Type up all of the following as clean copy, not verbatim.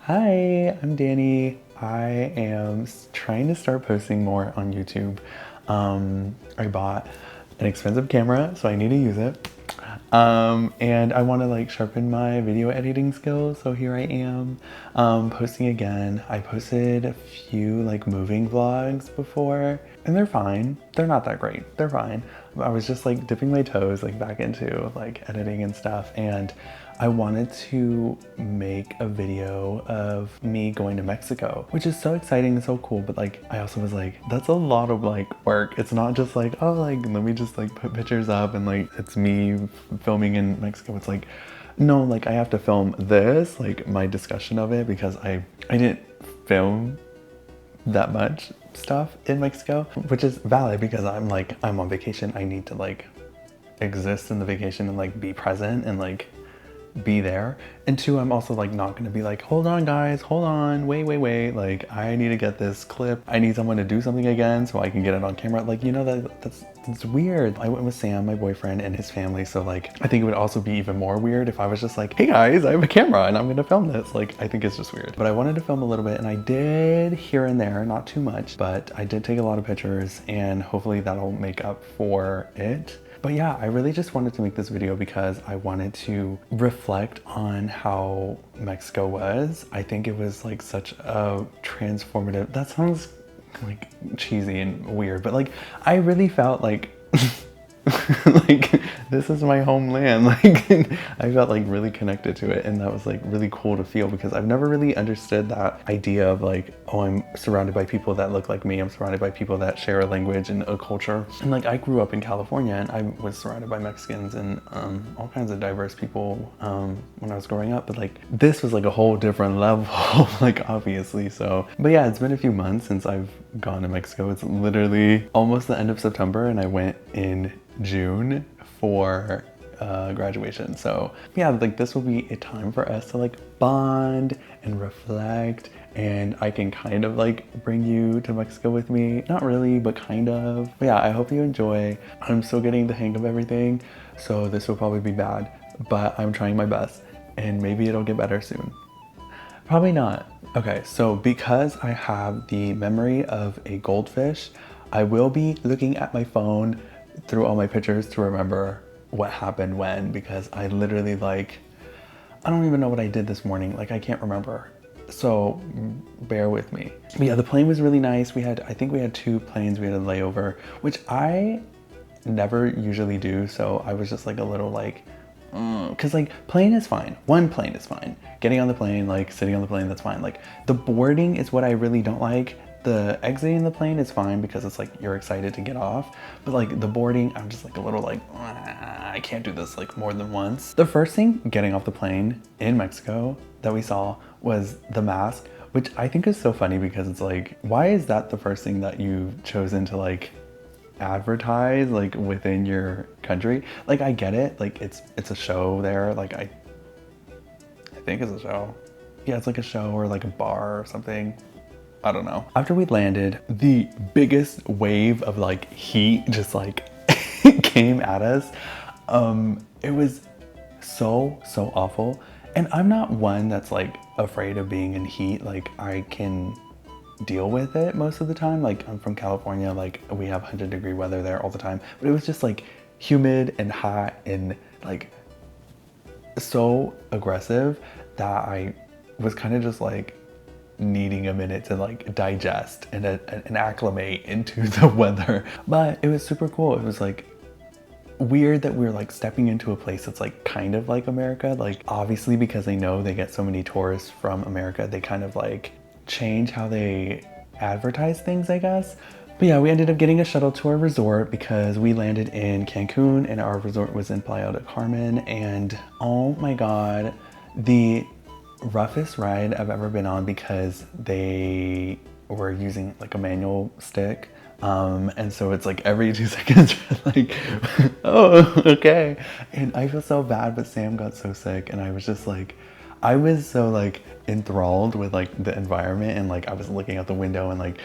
Hi, I'm Danny. I am trying to start posting more on YouTube. I bought an expensive camera, so I need to use it. And I want to like sharpen my video editing skills, so here I am posting again. I posted a few like moving vlogs before, and they're fine. They're not that great. They're fine. I was just like dipping my toes like back into like editing and stuff, and I wanted to make a video of me going to Mexico, which is so exciting and so cool. But like, I also was like, that's a lot of like work. It's not just like, oh, like, let me just like put pictures up and like, it's me filming in Mexico. It's like, no, like I have to film this, like my discussion of it, because I didn't film that much stuff in Mexico, which is valid because I'm on vacation. I need to like exist in the vacation and like be present and like be there. And two, I'm also like not gonna be like, hold on guys, hold on, wait, like I need to get this clip. I need someone to do something again so I can get it on camera. Like, you know, that's weird. I went with Sam, my boyfriend, and his family, so like I think it would also be even more weird if I was just like, hey guys, I have a camera and I'm gonna film this. Like, I think it's just weird. But I wanted to film a little bit, and I did here and there, not too much, but I did take a lot of pictures, and hopefully that'll make up for it. But yeah, I really just wanted to make this video because I wanted to reflect on how Mexico was. I think it was like such a transformative, that sounds like cheesy and weird, but like I really felt like like this is my homeland. Like I felt like really connected to it, and that was like really cool to feel because I've never really understood that idea of like, oh, I'm surrounded by people that look like me. I'm surrounded by people that share a language and a culture. And like I grew up in California, and I was surrounded by Mexicans and all kinds of diverse people when I was growing up. But like this was like a whole different level, like obviously. So, but yeah, it's been a few months since I've gone to Mexico. It's literally almost the end of September, and I went in June for graduation. So yeah, like this will be a time for us to like bond and reflect, and I can kind of like bring you to Mexico with me. Not really, but kind of. But yeah, I hope you enjoy. I'm still getting the hang of everything, so this will probably be bad, but I'm trying my best, and maybe it'll get better soon. Probably not. Okay, so because I have the memory of a goldfish, I will be looking at my phone through all my pictures to remember what happened when, because I literally like, I don't even know what I did this morning. Like I can't remember. So bear with me. But yeah, the plane was really nice. I think we had 2 planes. We had a layover, which I never usually do. So I was just like a little like, cause like plane is fine. One plane is fine. Getting on the plane, like sitting on the plane, that's fine. Like the boarding is what I really don't like. The exiting the plane is fine because it's like you're excited to get off, but like the boarding, I'm just like a little like, I can't do this like more than once. The first thing getting off the plane in Mexico that we saw was the mask, which I think is so funny because it's like, why is that the first thing that you've chosen to like advertise like within your country? Like I get it, like it's a show there, like I think it's a show. Yeah, it's like a show or like a bar or something. I don't know. After we landed, the biggest wave of like heat just like came at us. It was so awful. And I'm not one that's like afraid of being in heat. Like I can deal with it most of the time. Like I'm from California, like we have 100-degree weather there all the time. But it was just like humid and hot and like so aggressive that I was kind of just like needing a minute to like digest and acclimate into the weather. But it was super cool. It was like weird that we were like stepping into a place that's like kind of like America. Like obviously because they know they get so many tourists from America, they kind of like change how they advertise things, I guess. But yeah, we ended up getting a shuttle to our resort because we landed in Cancun and our resort was in Playa del Carmen. And oh my God, the roughest ride I've ever been on because they were using like a manual stick. And so it's like every 2 seconds, like, oh, okay. And I feel so bad, but Sam got so sick and I was just like, I was so like enthralled with like the environment, and like I was looking out the window and like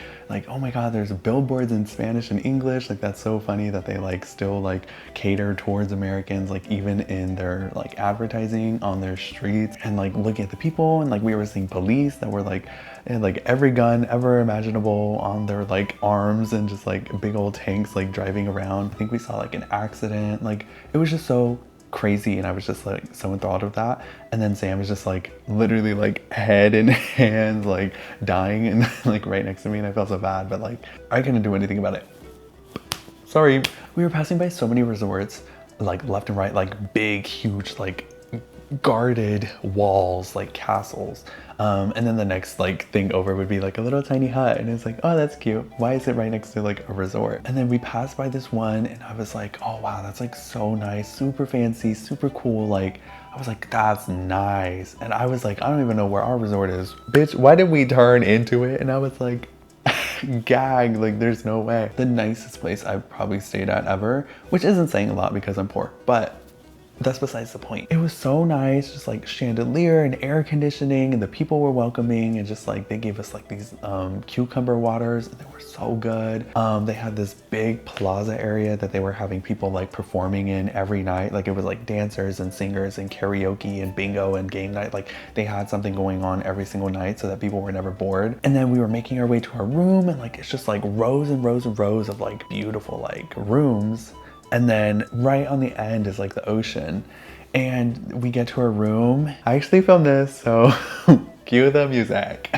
oh my god, there's billboards in Spanish and English. Like that's so funny that they like still like cater towards Americans, like even in their like advertising on their streets, and like looking at the people, and like we were seeing police that were like and like every gun ever imaginable on their like arms, and just like big old tanks like driving around. I think we saw like an accident. Like it was just so crazy, and I was just like so enthralled with that. And then Sam was just like literally like head in hands like dying, and like right next to me, and I felt so bad, but like I couldn't do anything about it. Sorry. We were passing by so many resorts like left and right, like big huge like guarded walls, like castles, and then the next like thing over would be like a little tiny hut, and it's like, oh, that's cute. Why is it right next to like a resort? And then we passed by this one, and I was like, oh wow, that's like so nice, super fancy, super cool. Like I was like, that's nice. And I was like, I don't even know where our resort is, bitch. Why did we turn into it? And I was like, gag, like there's no way. The nicest place I've probably stayed at ever, which isn't saying a lot because I'm poor, but that's besides the point. It was so nice, just like chandelier and air conditioning, and the people were welcoming, and just like they gave us like these cucumber waters, and they were so good. They had this big plaza area that they were having people like performing in every night. Like it was like dancers and singers and karaoke and bingo and game night. Like they had something going on every single night so that people were never bored. And then we were making our way to our room, and like it's just like rows and rows and rows of like beautiful like rooms. And then right on the end is like the ocean, and we get to our room. I actually filmed this, so cue the music.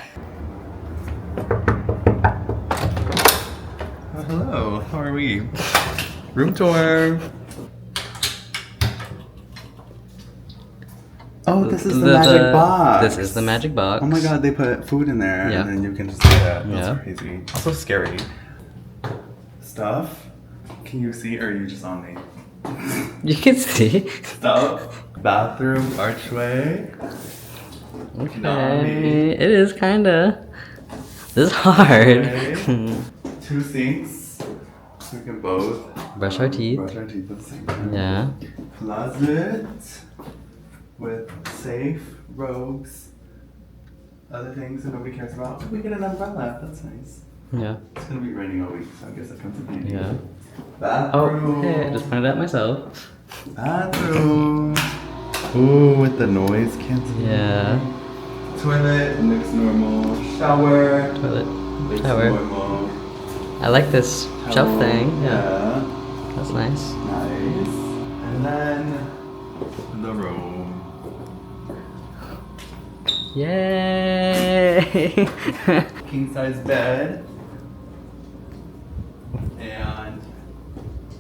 Oh, hello, how are we? Room tour. Oh, this is the magic box. This is the magic box. Oh my god, they put food in there, yeah. And then you can just do that. That's yeah. Crazy. Also scary. Stuff. Can you see, or are you just on me? You can see. Stuff. Bathroom archway. Okay. Not me. It is kinda. This is hard. Okay. 2 sinks. So we can both Brush our teeth. brush our teeth at the same time. Yeah. Closet with safe, robes, other things that nobody cares about. We get an umbrella. That's nice. Yeah. It's gonna be raining all week, so I guess that comes in handy. Yeah. Bathroom. Oh, hey, I just pointed at myself. Bathroom. Ooh, with the noise canceling. Yeah. Toilet looks normal. Shower. Toilet. Looks Shower. normal. I like this shelf Towel. thing. Yeah. That's nice. Nice. And then the room. Yay! King size bed. And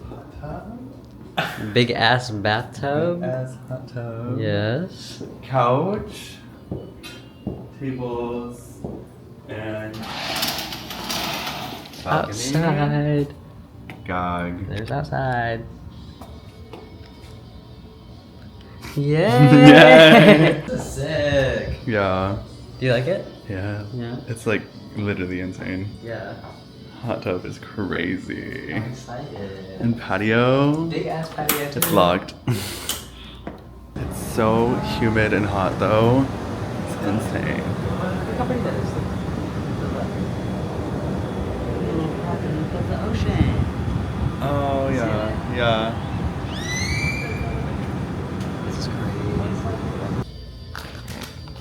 hot tub. Big ass bathtub. As hot tub. Yes. Couch. Tables. And balcony. Outside. Gog. There's outside. Yay! Yay! Sick. Yeah. Do you like it? Yeah. Yeah. It's like literally insane. Yeah. Hot tub is crazy. I'm excited. And patio. Big ass patio. It's locked. It's so humid and hot though. It's insane. Look how pretty that is. Look at the ocean. Oh yeah. Yeah. This is crazy.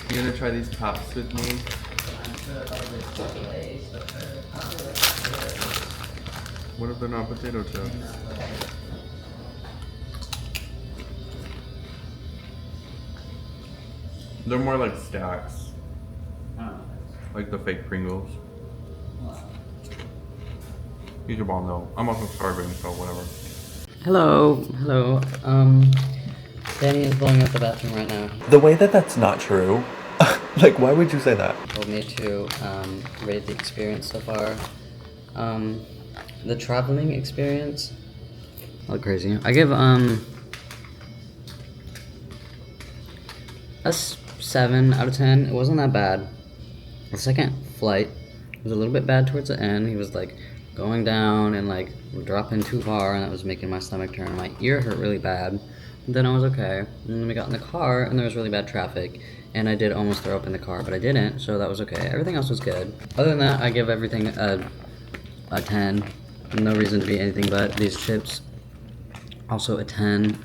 You gonna try these tops with me? What if they're not potato chips? They're more like stacks. Like the fake Pringles. Eat your ball though. I'm also starving, so whatever. Hello. Hello. Danny is blowing up the bathroom right now. The way that that's not true. Like, why would you say that? He told me to rate the experience so far. The traveling experience. Oh, crazy. I give a 7 out of 10. It wasn't that bad. The second flight was a little bit bad towards the end. He was like going down and like dropping too far, and that was making my stomach turn. My ear hurt really bad. Then I was okay. And then we got in the car, and there was really bad traffic. And I did almost throw up in the car, but I didn't, so that was okay. Everything else was good. Other than that, I give everything a 10. No reason to be anything but. These chips, also a 10.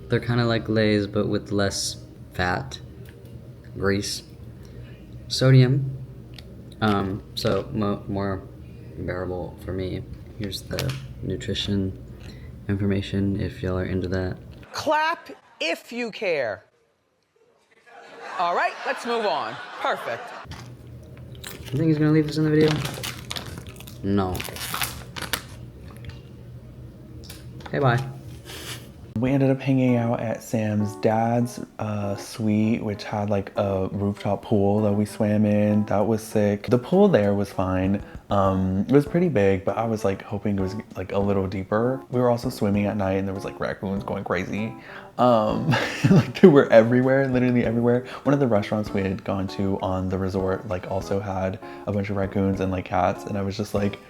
They're kind of like Lay's, but with less fat, grease, sodium. So more bearable for me. Here's the nutrition information if y'all are into that. Clap if you care. All right, let's move on. Perfect. You think he's gonna leave this in the video? No. Okay, bye. We ended up hanging out at Sam's dad's suite, which had like a rooftop pool that we swam in. That was sick. The pool there was fine. It was pretty big, but I was like hoping it was like a little deeper. We were also swimming at night and there was like raccoons going crazy. Like they were everywhere, literally everywhere. One of the restaurants we had gone to on the resort like also had a bunch of raccoons and like cats, and I was just like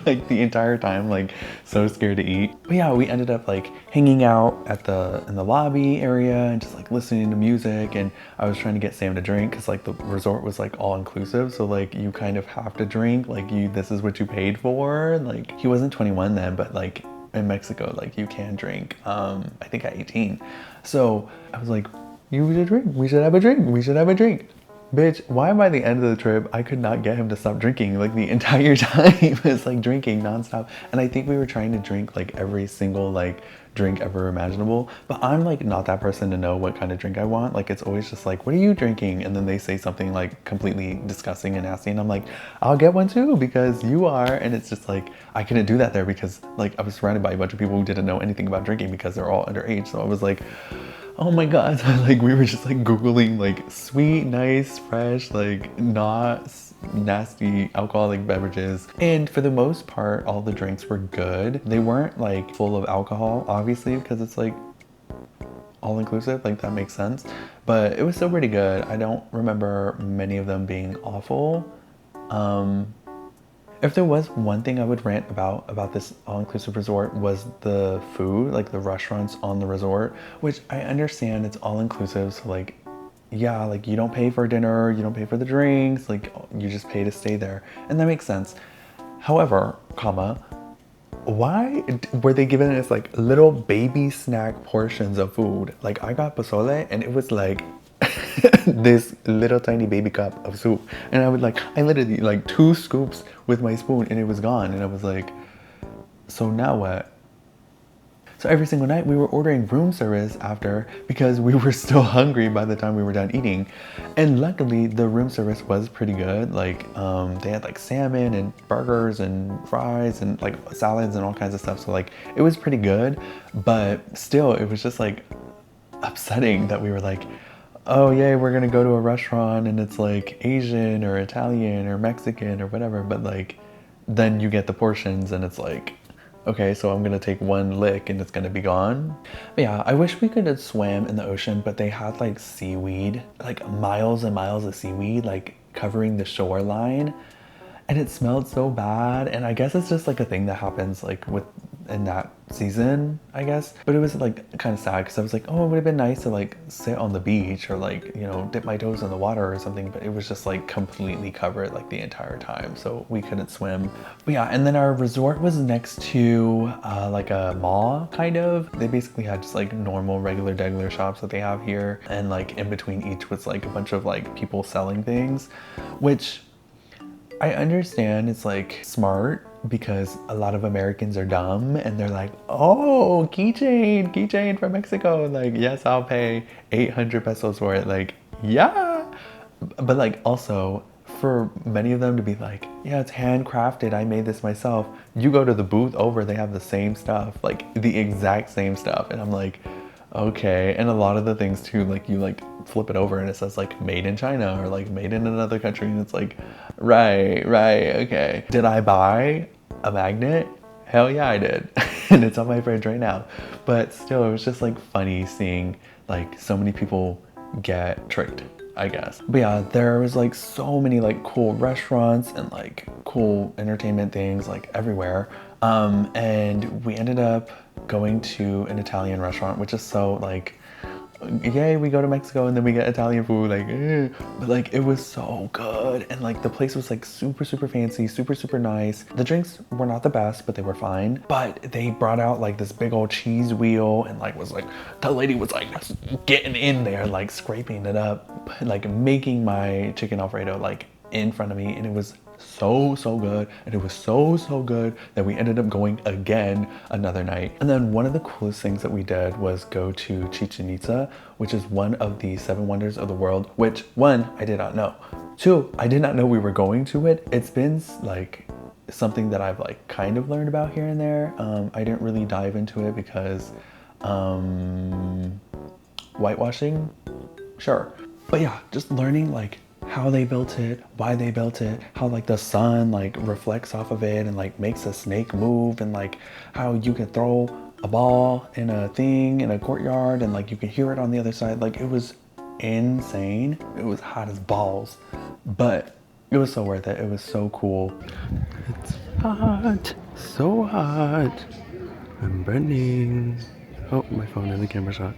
like the entire time, like so scared to eat. But yeah, we ended up like hanging out at in the lobby area and just like listening to music, and I was trying to get Sam to drink because like the resort was like all inclusive, so like you kind of have to drink, like this is what you paid for. Like he wasn't 21 then, but like in Mexico like you can drink I think at 18. So I was like, you should drink, we should have a drink, we should have a drink. Bitch, why by the end of the trip, I could not get him to stop drinking. Like the entire time, it's like drinking nonstop. And I think we were trying to drink like every single like drink ever imaginable. But I'm like not that person to know what kind of drink I want. Like it's always just like, what are you drinking? And then they say something like completely disgusting and nasty. And I'm like, I'll get one too because you are. And it's just like, I couldn't do that there because like I was surrounded by a bunch of people who didn't know anything about drinking because they're all underage. So I was like, oh my god. Like we were just like googling like sweet, nice, fresh, like not nasty alcoholic beverages, and for the most part all the drinks were good. They weren't like full of alcohol obviously because it's like all inclusive, like that makes sense, but it was still pretty good. I don't remember many of them being awful. If there was one thing I would rant about this all-inclusive resort was the food, like the restaurants on the resort, which I understand it's all-inclusive, so like, yeah, like you don't pay for dinner, you don't pay for the drinks, like you just pay to stay there, and that makes sense. However, why were they giving us like little baby snack portions of food? Like I got pozole and it was like this little tiny baby cup of soup, and I literally like 2 scoops with my spoon and it was gone, and I was like, so now what? So every single night we were ordering room service after because we were still hungry by the time we were done eating, and luckily the room service was pretty good. Like they had like salmon and burgers and fries and like salads and all kinds of stuff, so like it was pretty good, but still it was just like upsetting that we were like, oh yay, we're gonna go to a restaurant and it's like Asian or Italian or Mexican or whatever, but like then you get the portions and it's like, okay, so I'm gonna take one lick and it's gonna be gone. But yeah, I wish we could have swam in the ocean, but they had like seaweed, like miles and miles of seaweed like covering the shoreline, and it smelled so bad. And I guess it's just like a thing that happens like in that season, I guess. But it was like kind of sad because I was like, oh, it would have been nice to like sit on the beach or like, you know, dip my toes in the water or something, but it was just like completely covered like the entire time, so we couldn't swim. But yeah, and then our resort was next to like a mall kind of. They basically had just like normal regular shops that they have here, and like in between each was like a bunch of like people selling things, which I understand it's like smart because a lot of Americans are dumb and they're like, oh, keychain from Mexico. Like, yes, I'll pay 800 pesos for it. Like, yeah. But like also for many of them to be like, yeah, it's handcrafted, I made this myself. You go to the booth over, they have the same stuff, like the exact same stuff. And I'm like, okay. And a lot of the things too, like you like flip it over and it says like made in China or like made in another country, and it's like, right, okay. Did I buy a magnet? Hell yeah, I did. And it's on my fridge right now. But still, it was just like funny seeing like so many people get tricked, I guess. But yeah, there was like so many like cool restaurants and like cool entertainment things like everywhere. And we ended up going to an Italian restaurant, which is so like, yay, we go to Mexico and then we get Italian food, like, but like it was so good. And like the place was like super fancy, super nice. The drinks were not the best, but they were fine. But they brought out like this big old cheese wheel, and like was like, the lady was like getting in there, like scraping it up, like making my chicken Alfredo like in front of me, and it was so good, and it was so good that we ended up going again another night. And then one of the coolest things that we did was go to Chichen Itza, which is one of the 7 wonders of the world, which, one, I did not know. 2, I did not know we were going to it. It's been like something that I've like kind of learned about here and there. I didn't really dive into it because whitewashing, sure, but yeah, just learning like how they built it, why they built it, how like the sun like reflects off of it and like makes a snake move, and like how you can throw a ball in a thing in a courtyard and like you can hear it on the other side. Like it was insane. It was hot as balls, but it was so worth it. It was so cool. It's hot, so hot. I'm burning. Oh, my phone in the camera shot.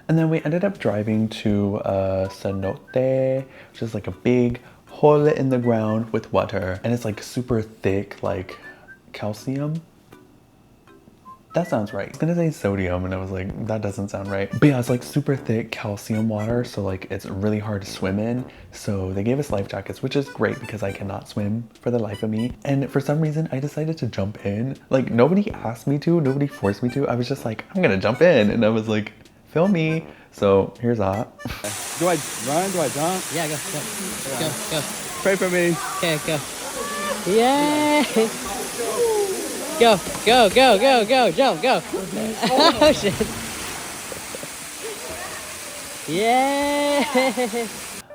And then we ended up driving to cenote, which is like a big hole in the ground with water, and it's like super thick, like calcium. That sounds right. I was gonna say sodium, and I was like, that doesn't sound right. But yeah, it's like super thick calcium water, so like it's really hard to swim in. So they gave us life jackets, which is great because I cannot swim for the life of me. And for some reason, I decided to jump in. Like nobody asked me to, nobody forced me to. I was just like, I'm gonna jump in, and I was like, film me. So here's that. Do I run? Do I jump? Yeah, go. Pray for me. Okay, go. Yay! Go, jump, go. Oh shit. Yay!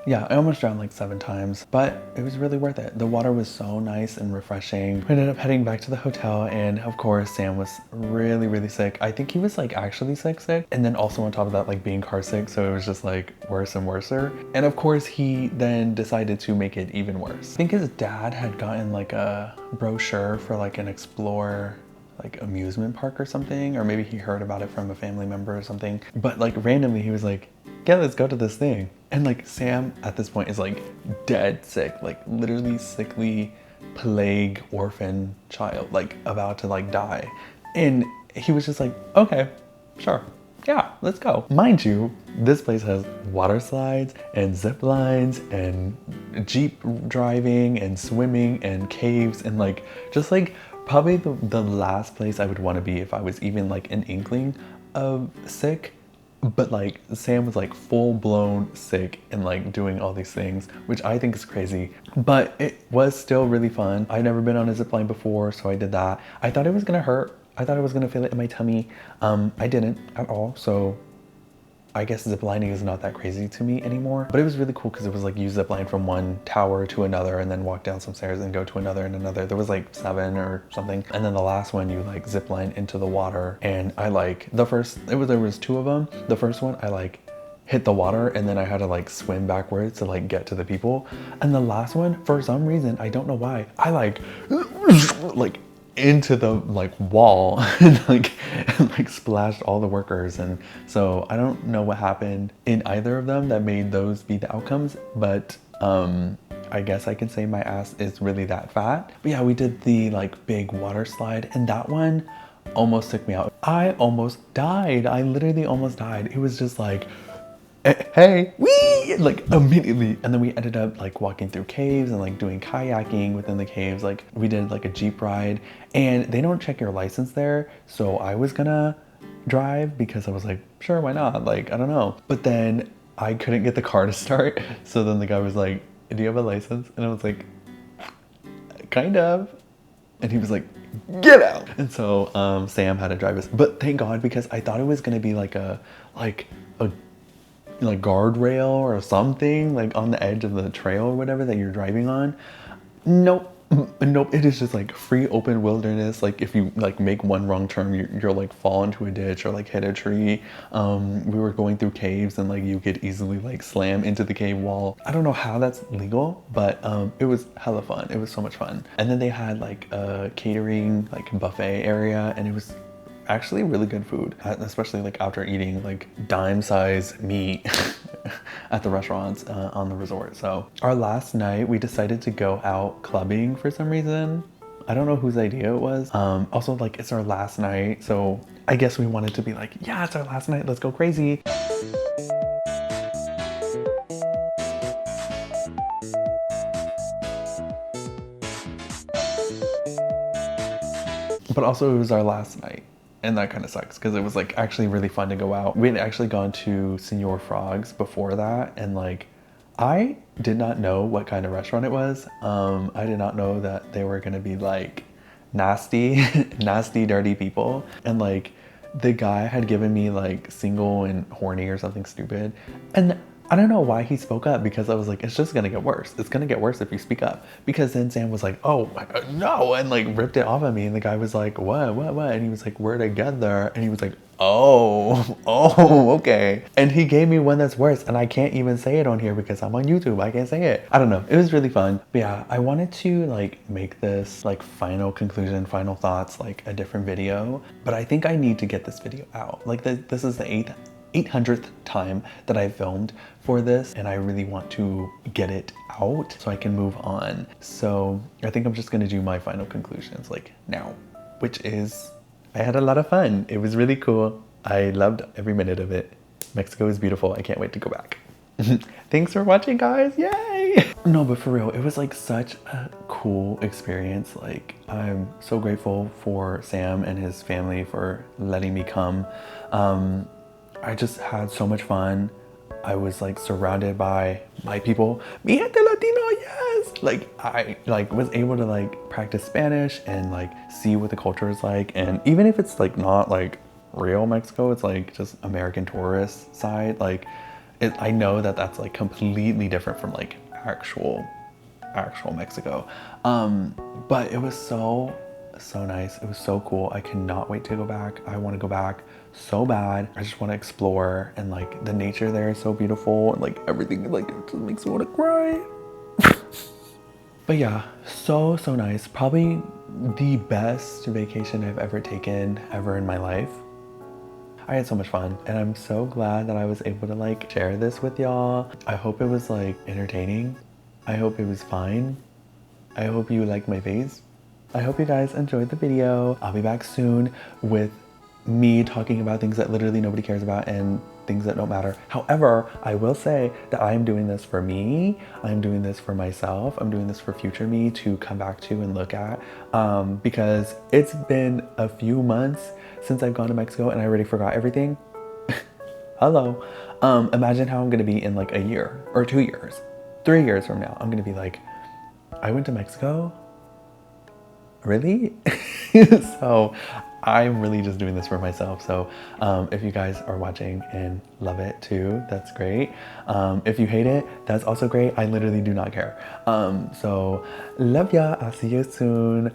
Yeah, I almost drowned like 7 times, but it was really worth it. The water was so nice and refreshing. We ended up heading back to the hotel, and of course, Sam was really sick. I think he was like actually sick. And then also on top of that, like being car sick, so it was just like worse and worser. And of course, he then decided to make it even worse. I think his dad had gotten like a brochure for like an Explore like amusement park or something, or maybe he heard about it from a family member or something. But like randomly he was like, yeah, let's go to this thing. And like Sam at this point is like dead sick, like literally sickly plague orphan child, like about to like die. And he was just like, okay, sure. Yeah, let's go. Mind you, this place has water slides and zip lines and Jeep driving and swimming and caves and like just like probably the last place I would want to be if I was even like an inkling of sick. But like Sam was like full blown sick and like doing all these things, which I think is crazy, but it was still really fun. I'd never been on a zip line before, so I did that. I thought it was gonna hurt. I thought I was gonna feel it in my tummy. I didn't at all, so I guess ziplining is not that crazy to me anymore. But it was really cool because it was like you zipline from one tower to another and then walk down some stairs and go to another and another. There was like 7 or something. And then the last one you like zipline into the water. And I like there was 2 of them. The first one I like hit the water and then I had to like swim backwards to like get to the people. And the last one, for some reason, I don't know why, I like into the like wall and like splashed all the workers. And so I don't know what happened in either of them that made those be the outcomes, but I guess I can say my ass is really that fat. But yeah, we did the like big water slide, and that one almost took me out. I almost died. I literally almost died. It was just like hey, wee, like immediately. And then we ended up like walking through caves and like doing kayaking within the caves. Like we did like a Jeep ride, and they don't check your license there. So I was gonna drive because I was like, sure, why not? Like, I don't know. But then I couldn't get the car to start. So then the guy was like, do you have a license? And I was like, kind of. And he was like, get out. And so Sam had to drive us. But thank God, because I thought it was gonna be like a guardrail or something like on the edge of the trail or whatever that you're driving on. Nope. Nope, it is just like free open wilderness. Like if you like make one wrong turn, you'll like fall into a ditch or like hit a tree. We were going through caves and like you could easily like slam into the cave wall. I don't know how that's legal, but it was hella fun. It was so much fun. And then they had like a catering like buffet area, and it was actually really good food, especially like after eating like dime size meat at the restaurants on the resort. So our last night we decided to go out clubbing for some reason. I don't know whose idea it was. Also, like, it's our last night, so I guess we wanted to be like, yeah, it's our last night, let's go crazy. But also it was our last night. And that kind of sucks because it was like actually really fun to go out. We had actually gone to Senor Frog's before that, and like I did not know what kind of restaurant it was. I did not know that they were gonna be like nasty, nasty, dirty people. And like the guy had given me like single and horny or something stupid. And I don't know why he spoke up, because I was like, it's just gonna get worse. It's gonna get worse if you speak up. Because then Sam was like, oh no, and like ripped it off of me. And the guy was like, what? And he was like, we're together. And he was like, oh, okay. And he gave me one that's worse, and I can't even say it on here because I'm on YouTube. I can't say it. I don't know. It was really fun. But yeah, I wanted to like make this like final conclusion, final thoughts, like a different video. But I think I need to get this video out. Like this is the 800th time that I filmed for this, and I really want to get it out so I can move on. So I think I'm just gonna do my final conclusions like now, which is I had a lot of fun. It was really cool. I loved every minute of it. Mexico is beautiful. I can't wait to go back. Thanks for watching, guys. Yay! No, but for real, it was like such a cool experience. Like, I'm so grateful for Sam and his family for letting me come. I just had so much fun. I was like surrounded by my people. Mi gente Latino, yes! Like I like was able to like practice Spanish and like see what the culture is like. And even if it's like not like real Mexico, it's like just American tourist side. Like I know that that's like completely different from like actual Mexico. But it was so nice. It was so cool. I cannot wait to go back. I want to go back so bad. I just want to explore, and like the nature there is so beautiful, and like everything like it just makes me want to cry. But yeah, so nice. Probably the best vacation I've ever taken ever in my life. I had so much fun, and I'm so glad that I was able to like share this with y'all. I hope it was like entertaining. I hope it was fine. I hope you liked my face. I hope you guys enjoyed the video. I'll be back soon with me talking about things that literally nobody cares about and things that don't matter. However, I will say that I am doing this for me. I'm doing this for myself. I'm doing this for future me to come back to and look at, because it's been a few months since I've gone to Mexico and I already forgot everything. Hello. Imagine how I'm gonna be in like a year or 2 years, 3 years from now. I'm gonna be like, I went to Mexico? Really? So I'm really just doing this for myself. So if you guys are watching and love it too, that's great. If you hate it, that's also great. I literally do not care. So love ya. I'll see you soon.